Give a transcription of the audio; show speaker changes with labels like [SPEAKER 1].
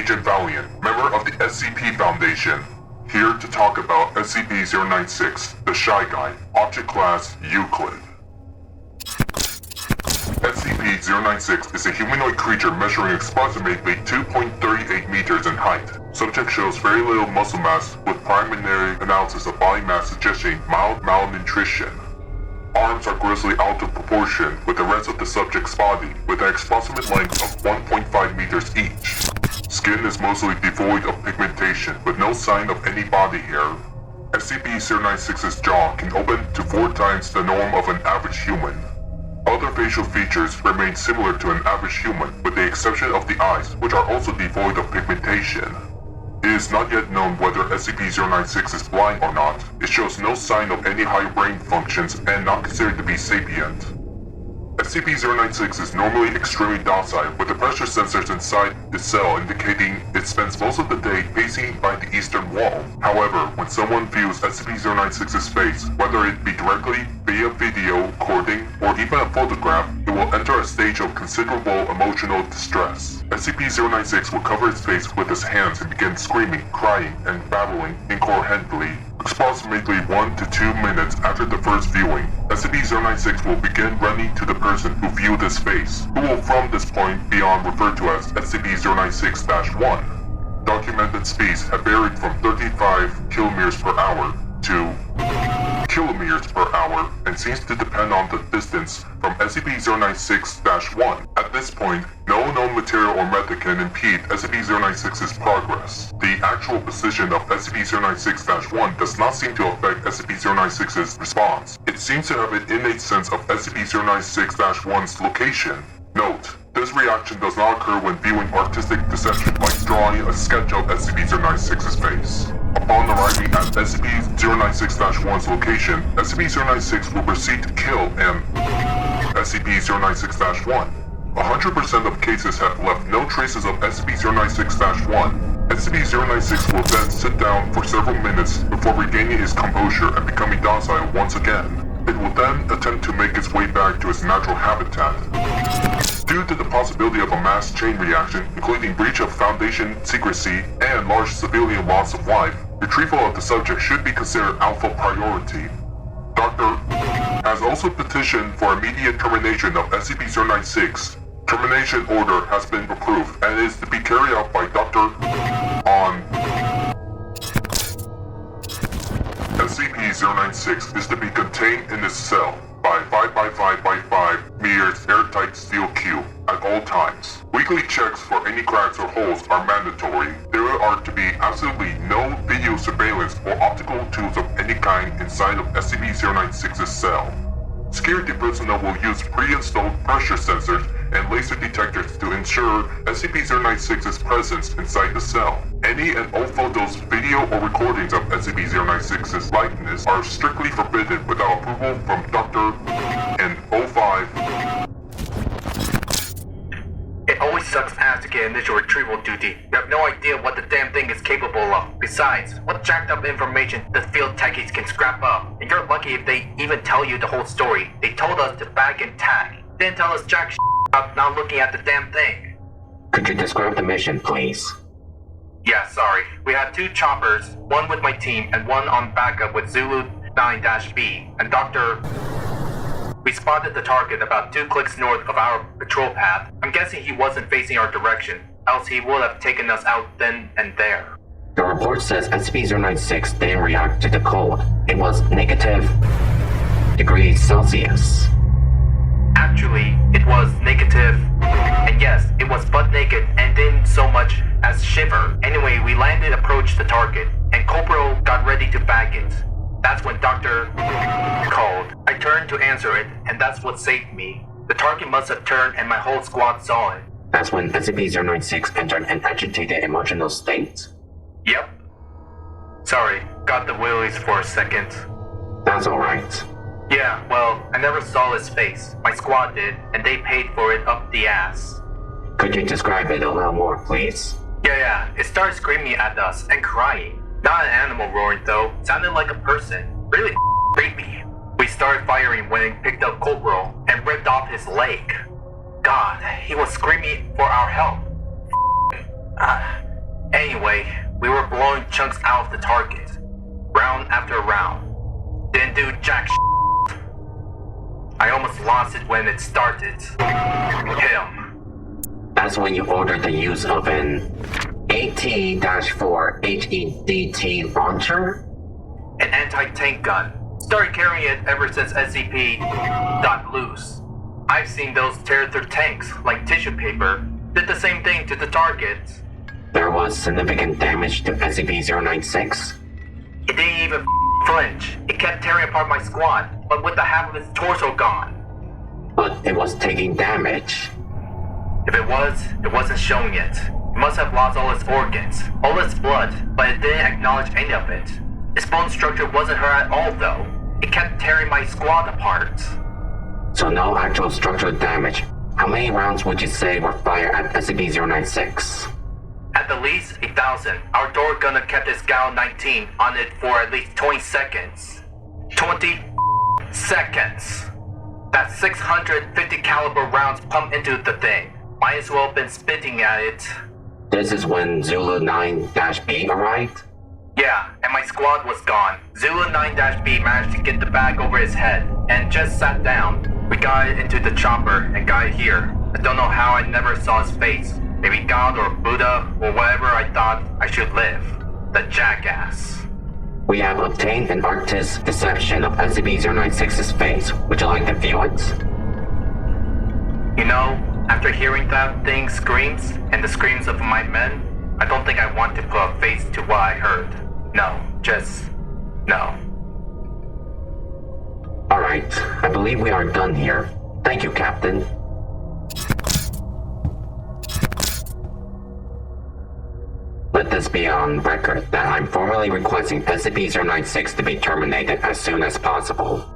[SPEAKER 1] Agent Valiant, member of the SCP Foundation, here to talk about SCP-096, the Shy Guy, Object Class Euclid. SCP-096 is a humanoid creature measuring approximately 2.38 meters in height. Subject shows very little muscle mass, with preliminary analysis of body mass suggesting mild malnutrition. Arms are grossly out of proportion with the rest of the subject's body, with an approximate length of 1.5 meters each. Skin is mostly devoid of pigmentation, with no sign of any body hair. SCP-096's jaw can open to 4 times the norm of an average human. Other facial features remain similar to an average human, with the exception of the eyes, which are also devoid of pigmentation. It is not yet known whether SCP-096 is blind or not. It shows no sign of any high brain functions and not considered to be sapient. SCP-096 is normally extremely docile, with the pressure sensors inside the cell indicating it spends most of the day pacing by the eastern wall. However, when someone views SCP-096's face, whether it be directly, via video, recording, or even a photograph, it will enter a stage of considerable emotional distress. SCP-096 will cover its face with its hands and begin screaming, crying, and babbling incoherently. Approximately 1 to 2 minutes after the first viewing, SCP-096 will begin running to the person who viewed his face, who will from this point be on referred to as SCP-096-1. Documented speeds have varied from 35 km per hour to kilometers per hour and seems to depend on the distance from SCP-096-1. At this point, no known material or method can impede SCP-096's progress. The actual position of SCP-096-1 does not seem to affect SCP-096's response. It seems to have an innate sense of SCP-096-1's location. Note: this reaction does not occur when viewing artistic deception like drawing a sketch of SCP-096's face. Upon arriving at SCP-096-1's location, SCP-096 will proceed to kill SCP-096-1. 100% of cases have left no traces of SCP-096-1. SCP-096 will then sit down for several minutes before regaining its composure and becoming docile once again. It will then attempt to make its way back to its natural habitat. Due to the possibility of a mass chain reaction, including breach of Foundation secrecy and large civilian loss of life, retrieval of the subject should be considered alpha priority. Dr. has also petitioned for immediate termination of SCP-096. Termination order has been approved and is to be carried out by Dr. on SCP-096 is to be contained in its cell by 5x5x5 meters airtight steel cube at all times. Weekly checks for any cracks or holes are mandatory. There are to be absolutely no video surveillance or optical tools of any kind inside of SCP-096's cell. Security personnel will use pre-installed pressure sensors and laser detectors to ensure SCP-096's presence inside the cell. Any and all photos, video, or recordings of SCP-096's likeness are strictly forbidden without approval from Dr. and 05.
[SPEAKER 2] It always sucks ass to get initial retrieval duty. You have no idea what the damn thing is capable of. Besides, what jacked up information the field techies can scrap up. And you're lucky if they even tell you the whole story. They told us to bag and tag. Didn't tell us jack shit about not looking at the damn thing.
[SPEAKER 3] Could you describe the mission, please?
[SPEAKER 2] Yeah, sorry. We had 2 choppers, one with my team and one on backup with Zulu 9-B, and Dr. We spotted the target about 2 clicks north of our patrol path. I'm guessing he wasn't facing our direction, else he would have taken us out then and there.
[SPEAKER 3] The report says SCP-096 didn't react to the cold. It was negative degrees Celsius.
[SPEAKER 2] Actually, it was negative. And yes, it was butt naked and didn't so much as shiver. Anyway, we landed, approached the target, and Corporal got ready to bag it. That's when Dr. called. I turned to answer it, and that's what saved me. The target must have turned and my whole squad saw it.
[SPEAKER 3] That's when SCP-096 entered an agitated emotional state.
[SPEAKER 2] Yep. Sorry, got the willies for a second.
[SPEAKER 3] That's alright.
[SPEAKER 2] Yeah, well, I never saw his face. My squad did, and they paid for it up the ass.
[SPEAKER 3] Could you describe it a little more, please?
[SPEAKER 2] Yeah, it started screaming at us and crying. Not an animal roaring though, sounded like a person. Really creepy. We started firing when it picked up Corporal and ripped off his leg. God, he was screaming for our help. Anyway, we were blowing chunks out of the target, round after round. Didn't do jack shit. I almost lost it when it started. Him.
[SPEAKER 3] That's when you ordered the use of an AT-4 HEDT launcher?
[SPEAKER 2] An anti-tank gun. Started carrying it ever since SCP got loose. I've seen those tear through tanks like tissue paper. Did the same thing to the targets.
[SPEAKER 3] There was significant damage to SCP-096?
[SPEAKER 2] It didn't even flinch. It kept tearing apart my squad, but with the half of its torso gone.
[SPEAKER 3] But it was taking damage.
[SPEAKER 2] If it wasn't showing it. It must have lost all its organs, all its blood, but it didn't acknowledge any of it. Its bone structure wasn't hurt at all though. It kept tearing my squad apart.
[SPEAKER 3] So no actual structural damage. How many rounds would you say were fired at SCP-096?
[SPEAKER 2] At the least, 1,000. Our door gunner kept his Gal-19 on it for at least 20 seconds. 20 seconds! That's 650 caliber rounds pumped into the thing. Might as well have been spitting at it.
[SPEAKER 3] This is when Zulu 9-B arrived?
[SPEAKER 2] Yeah, and my squad was gone. Zulu 9-B managed to get the bag over his head and just sat down. We got it into the chopper and got it here. I don't know how I never saw his face. Maybe God or Buddha or whatever I thought I should live. The jackass.
[SPEAKER 3] We have obtained an artist's deception of SCP-096's face. Would you like to view it?
[SPEAKER 2] You know, after hearing that thing screams and the screams of my men, I don't think I want to put a face to what I heard. No, just no.
[SPEAKER 3] Alright, I believe we are done here. Thank you, Captain. Let this be on record that I'm formally requesting SCP-096 to be terminated as soon as possible.